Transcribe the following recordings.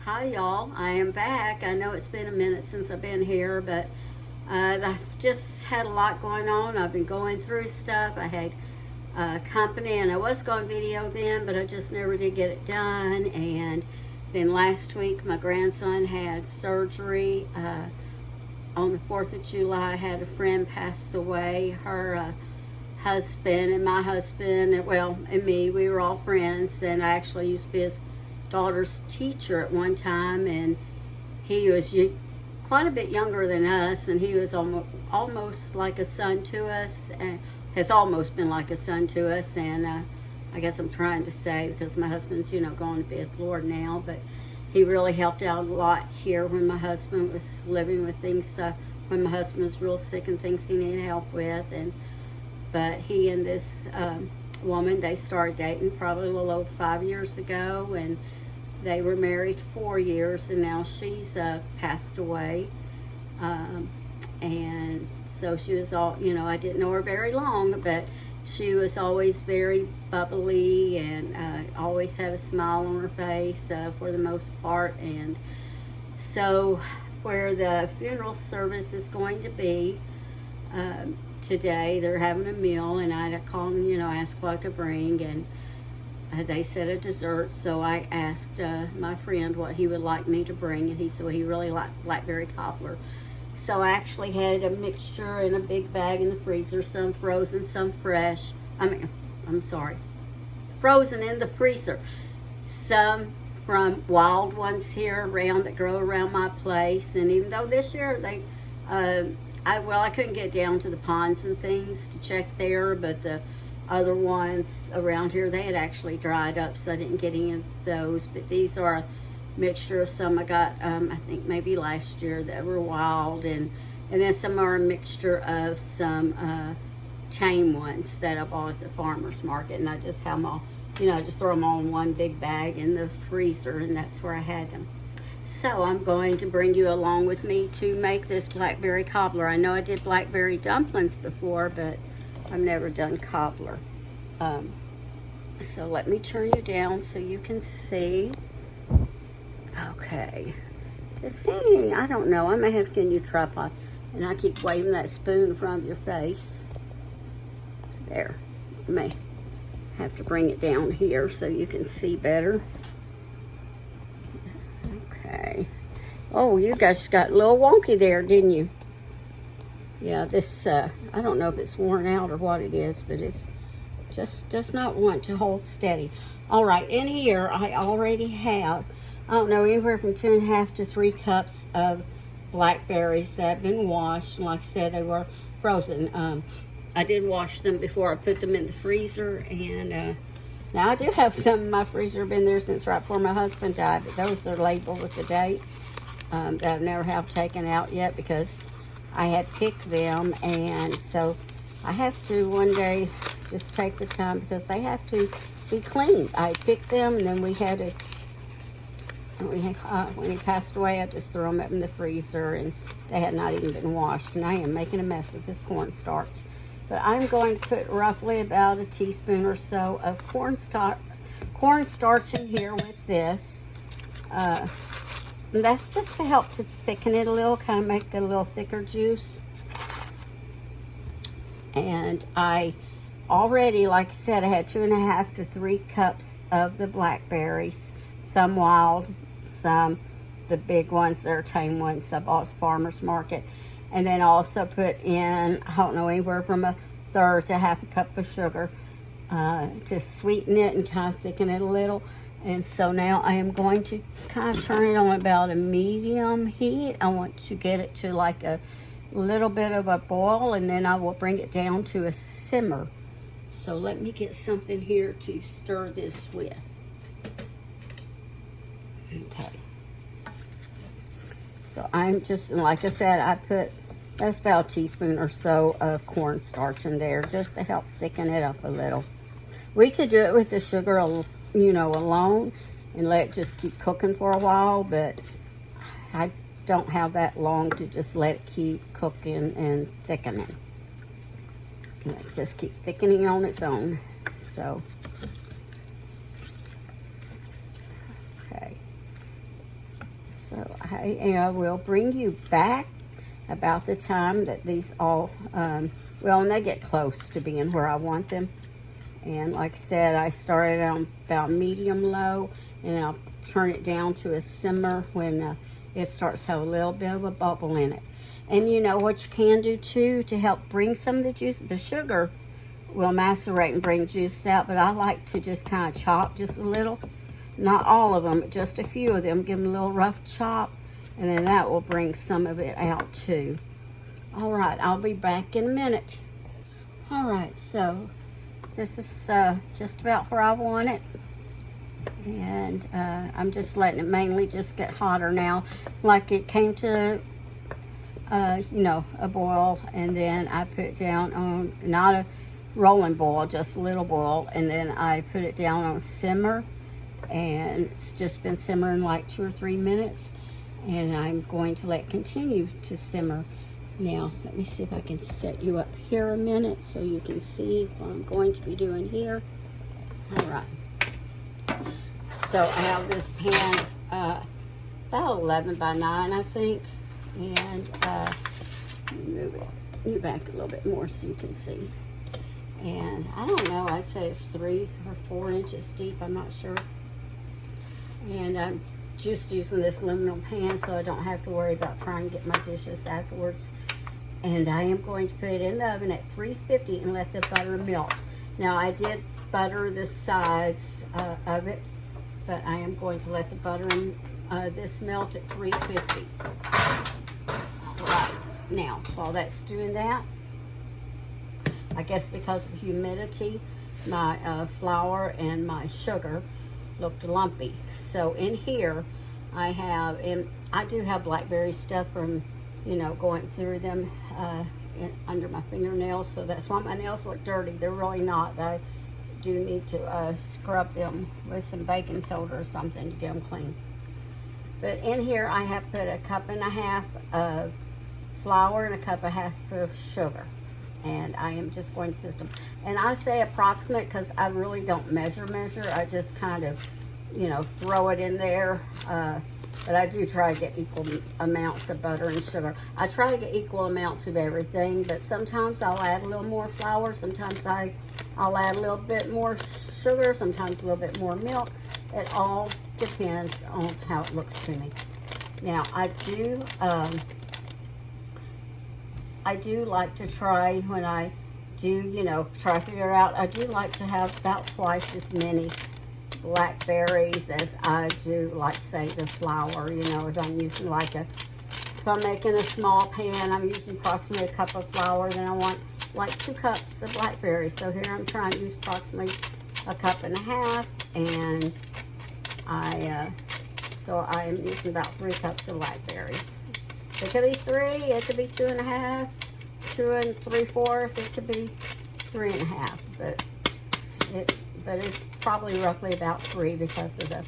Hi y'all, I am back. I know it's been a minute since I've been here, but I've just had a lot going on. I've been going through stuff. I had company and I was going to video then, but I just never did get it done. And then last week my grandson had surgery. On the 4th of July, I had a friend pass away. Her husband and my husband, and me, we were all friends, and I actually used to be his daughter's teacher at one time, and he was quite a bit younger than us, and he was almost like a son to us, and has almost been like a son to us. And I guess I'm trying to say, because my husband's going to be with the Lord now, but he really helped out a lot here when my husband was living with things, when my husband was real sick and things he needed help with. But he and this woman, they started dating probably a little over 5 years ago, and they were married 4 years, and now she's passed away. And so she was I didn't know her very long, but she was always very bubbly and always had a smile on her face for the most part. And so where the funeral service is going to be today, they're having a meal, and I called and asked what I could bring, and they said a dessert. So I asked my friend what he would like me to bring, and he said he really liked Blackberry Cobbler. So I actually had a mixture in a big bag in the freezer, some frozen, some fresh. Frozen in the freezer. Some from wild ones here around that grow around my place. And even though this year I couldn't get down to the ponds and things to check there, but the other ones around here, they had actually dried up, so I didn't get any of those. But these are a mixture of some I got, I think maybe last year, that were wild, and then some are a mixture of some tame ones that I bought at the farmer's market, and I just have them all, just throw them all in one big bag in the freezer, and that's where I had them. So I'm going to bring you along with me to make this blackberry cobbler. I know I did blackberry dumplings before, but I've never done cobbler. So let me turn you down so you can see. Okay. Just see, I don't know. I may have to get a new tripod. And I keep waving that spoon in front of your face. There. I may have to bring it down here so you can see better. Okay. Oh, you guys got a little wonky there, didn't you? Yeah, this, I don't know if it's worn out or what it is, but it's just does not want to hold steady. All right, in here I already have, I don't know, anywhere from 2.5 to 3 cups of blackberries that have been washed. Like I said, they were frozen. I did wash them before I put them in the freezer, and now I do have some in my freezer, been there since right before my husband died, but those are labeled with the date that I've never have taken out yet because I had picked them, and so I have to one day just take the time because they have to be cleaned. I picked them, and then when he passed away, I just threw them up in the freezer, and they had not even been washed. And I am making a mess with this cornstarch. But I'm going to put roughly about a teaspoon or so of cornstarch in here with this. And that's just to help to thicken it a little, kind of make it a little thicker juice. And I already, like I said, I had 2.5 to 3 cups of the blackberries, some wild, some the big ones, they're tame ones I bought at the farmer's market. And then also put in, I don't know, anywhere from 1/3 to 1/2 cup of sugar to sweeten it and kind of thicken it a little. And so now I am going to kind of turn it on about a medium heat. I want to get it to like a little bit of a boil, and then I will bring it down to a simmer. So let me get something here to stir this with. Okay. So I'm just, like I said, I put, that's about a teaspoon or so of cornstarch in there just to help thicken it up a little. We could do it with the sugar, alone and let it just keep cooking for a while, but I don't have that long to just let it keep cooking and thickening. Let it just keep thickening on its own. So, okay. So I will bring you back about the time that these all, well, and they get close to being where I want them. And like I said, I started on about medium low, and I'll turn it down to a simmer when it starts to have a little bit of a bubble in it. And you know what you can do too to help bring some of the juice? The sugar will macerate and bring juice out, but I like to just kind of chop just a little. Not all of them, but just a few of them. Give them a little rough chop, and then that will bring some of it out too. All right, I'll be back in a minute. All right, so this is just about where I want it. And I'm just letting it mainly just get hotter now. Like it came to, you know, a boil, and then I put it down on, not a rolling boil, just a little boil, and then I put it down on simmer, and it's just been simmering like 2 or 3 minutes, and I'm going to let it continue to simmer. Now, let me see if I can set you up here a minute so you can see what I'm going to be doing here. All right. So I have this pan, it's about 11 by 9, I think. And move back a little bit more so you can see. And I don't know, I'd say it's 3 or 4 inches deep, I'm not sure. And I'm just using this aluminum pan so I don't have to worry about trying to get my dishes afterwards. And I am going to put it in the oven at 350 and let the butter melt. Now I did butter the sides of it, but I am going to let the butter in this melt at 350. All right, now while that's doing that, I guess because of humidity, my flour and my sugar looked lumpy. So in here I have, and I do have blackberry stuff from, you know, going through them under my fingernails, so that's why my nails look dirty. They're really not. I do need to scrub them with some baking soda or something to get them clean. But in here I have put 1.5 cups of flour and 1.5 cups of sugar, and I am just going to system. And I say approximate because I really don't measure. I just kind of, you know, throw it in there. But I do try to get equal amounts of butter and sugar. I try to get equal amounts of everything, but sometimes I'll add a little more flour. Sometimes I'll add a little bit more sugar. Sometimes a little bit more milk. It all depends on how it looks to me. Now, I do like to try, when I do, you know, try to figure out, I do like to have about twice as many blackberries as I do, like, say, the flour. You know, if I'm using if I'm making a small pan, I'm using approximately 1 cup of flour, then I want like 2 cups of blackberries. So here I'm trying to use approximately 1.5 cups, and so I am using about 3 cups of blackberries. It could be 3, it could be 2.5, 2 3/4, it could be 3.5, but it's probably roughly about 3 because of the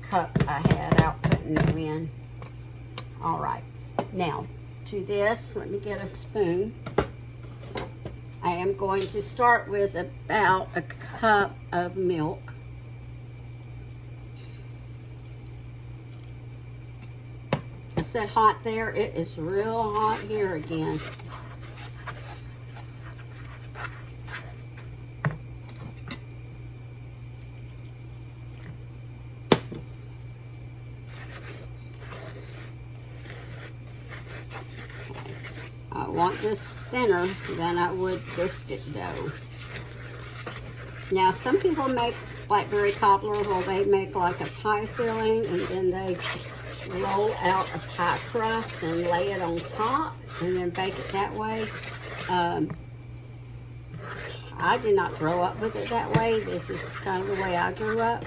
cup I had out putting them in. All right, now to this, let me get a spoon. I am going to start with about 1 cup of milk. I said hot there, it is real hot here again. I want this thinner than I would biscuit dough. Now, some people make Blackberry Cobbler where they make like a pie filling and then they roll out a pie crust and lay it on top and then bake it that way. I did not grow up with it that way. This is kind of the way I grew up,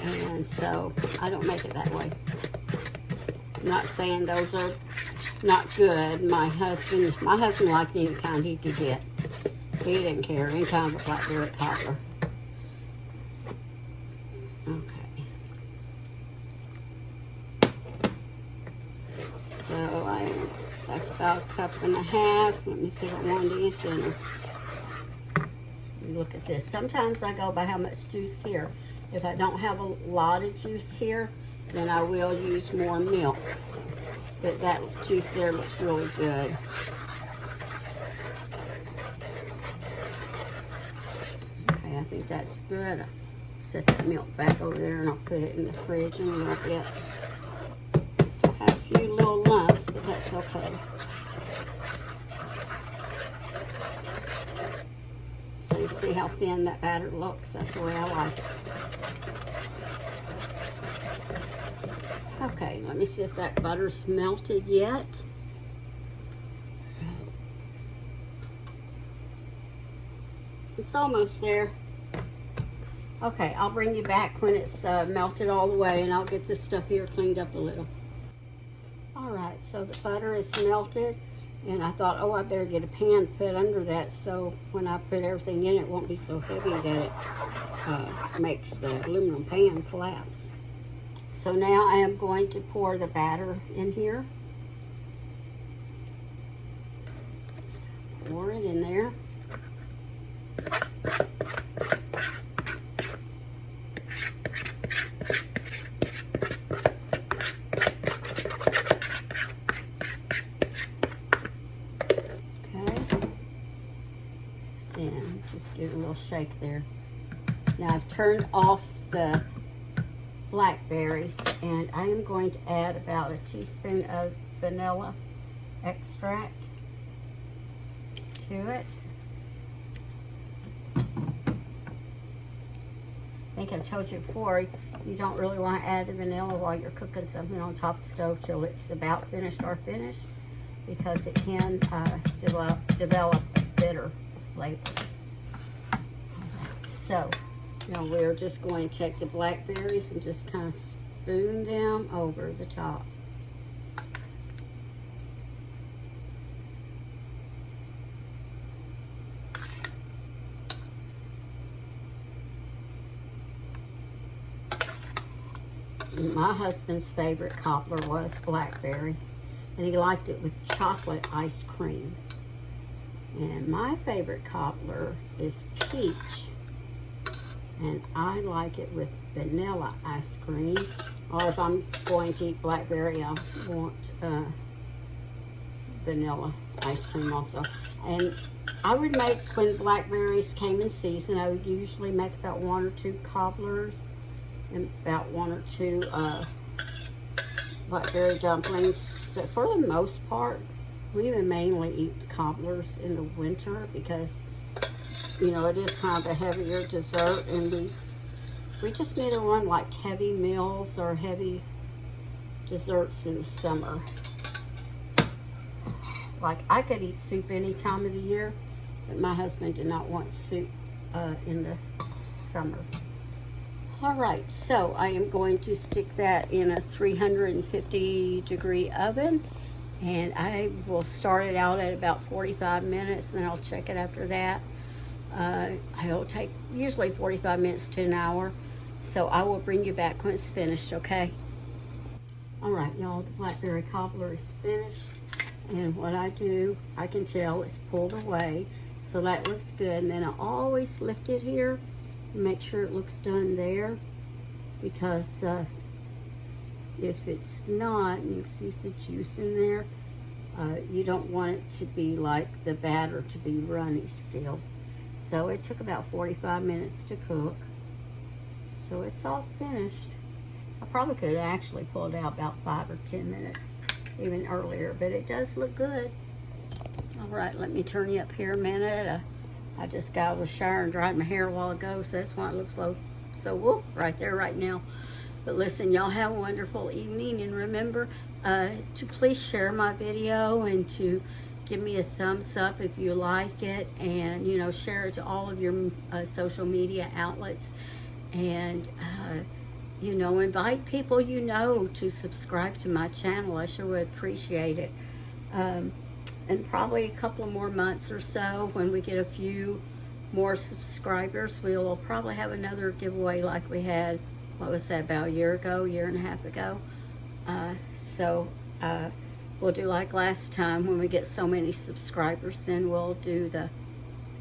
and so I don't make it that way. I'm not saying those are not good. My husband liked any kind he could get. He didn't care, any kind of a Blackberry Cobbler. Okay. So that's about 1.5 cups. Let me see if I want to get thinner. Look at this. Sometimes I go by how much juice here. If I don't have a lot of juice here, then I will use more milk. But that juice there looks really good. Okay, I think that's good. I'll set that milk back over there and I'll put it in the fridge in a little bit. Still have a few little lumps, but that's okay. So you see how thin that batter looks? That's the way I like it. Okay, let me see if that butter's melted yet. It's almost there. Okay, I'll bring you back when it's melted all the way, and I'll get this stuff here cleaned up a little. All right, so the butter is melted, and I thought, oh, I better get a pan put under that so when I put everything in, it won't be so heavy that it makes the aluminum pan collapse. So now I am going to pour the batter in here. Pour it in there. And just give it a little shake there. Now I've turned off the blackberries, and I am going to add about a teaspoon of vanilla extract to it. I think I've told you before, you don't really want to add the vanilla while you're cooking something on top of the stove till it's about finished or finished, because it can develop a bitter flavor. So now we're just going to take the blackberries and just kind of spoon them over the top. My husband's favorite cobbler was blackberry, and he liked it with chocolate ice cream. And my favorite cobbler is peach, and I like it with vanilla ice cream. Or if I'm going to eat blackberry, I want vanilla ice cream also. And I would make, when blackberries came in season, I would usually make about 1 or 2 cobblers and about 1 or 2 blackberry dumplings. But for the most part, we would mainly eat cobblers in the winter because, you know, it is kind of a heavier dessert, and we just neither want like heavy meals or heavy desserts in the summer. Like, I could eat soup any time of the year, but my husband did not want soup in the summer. All right, so I am going to stick that in a 350 degree oven, and I will start it out at about 45 minutes, and then I'll check it after that. It'll take usually 45 minutes to an hour, so I will bring you back when it's finished, okay? All right, y'all, the blackberry cobbler is finished, and what I do, I can tell it's pulled away, so that looks good. And then I always lift it here and make sure it looks done there, because if it's not, and you can see the juice in there, you don't want it to be like the batter to be runny still. So it took about 45 minutes to cook. So it's all finished. I probably could have actually pulled out about 5 or 10 minutes, even earlier, but it does look good. All right, let me turn you up here a minute. I just got out of the shower and dried my hair a while ago, so that's why it looks so whoop right there right now. But listen, y'all have a wonderful evening, and remember to please share my video and to give me a thumbs up if you like it, and you know, share it to all of your social media outlets, and you know, invite people you know to subscribe to my channel. I sure would appreciate it. And probably a couple of more months or so, when we get a few more subscribers, we'll probably have another giveaway like we had, what was that, about a year and a half ago. We'll do like last time. When we get so many subscribers, then we'll do the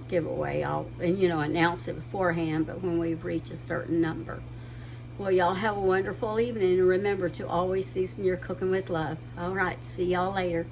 giveaway. I'll, you know, announce it beforehand, but when we reach a certain number. Well, y'all have a wonderful evening, and remember to always season your cooking with love. All right, see y'all later.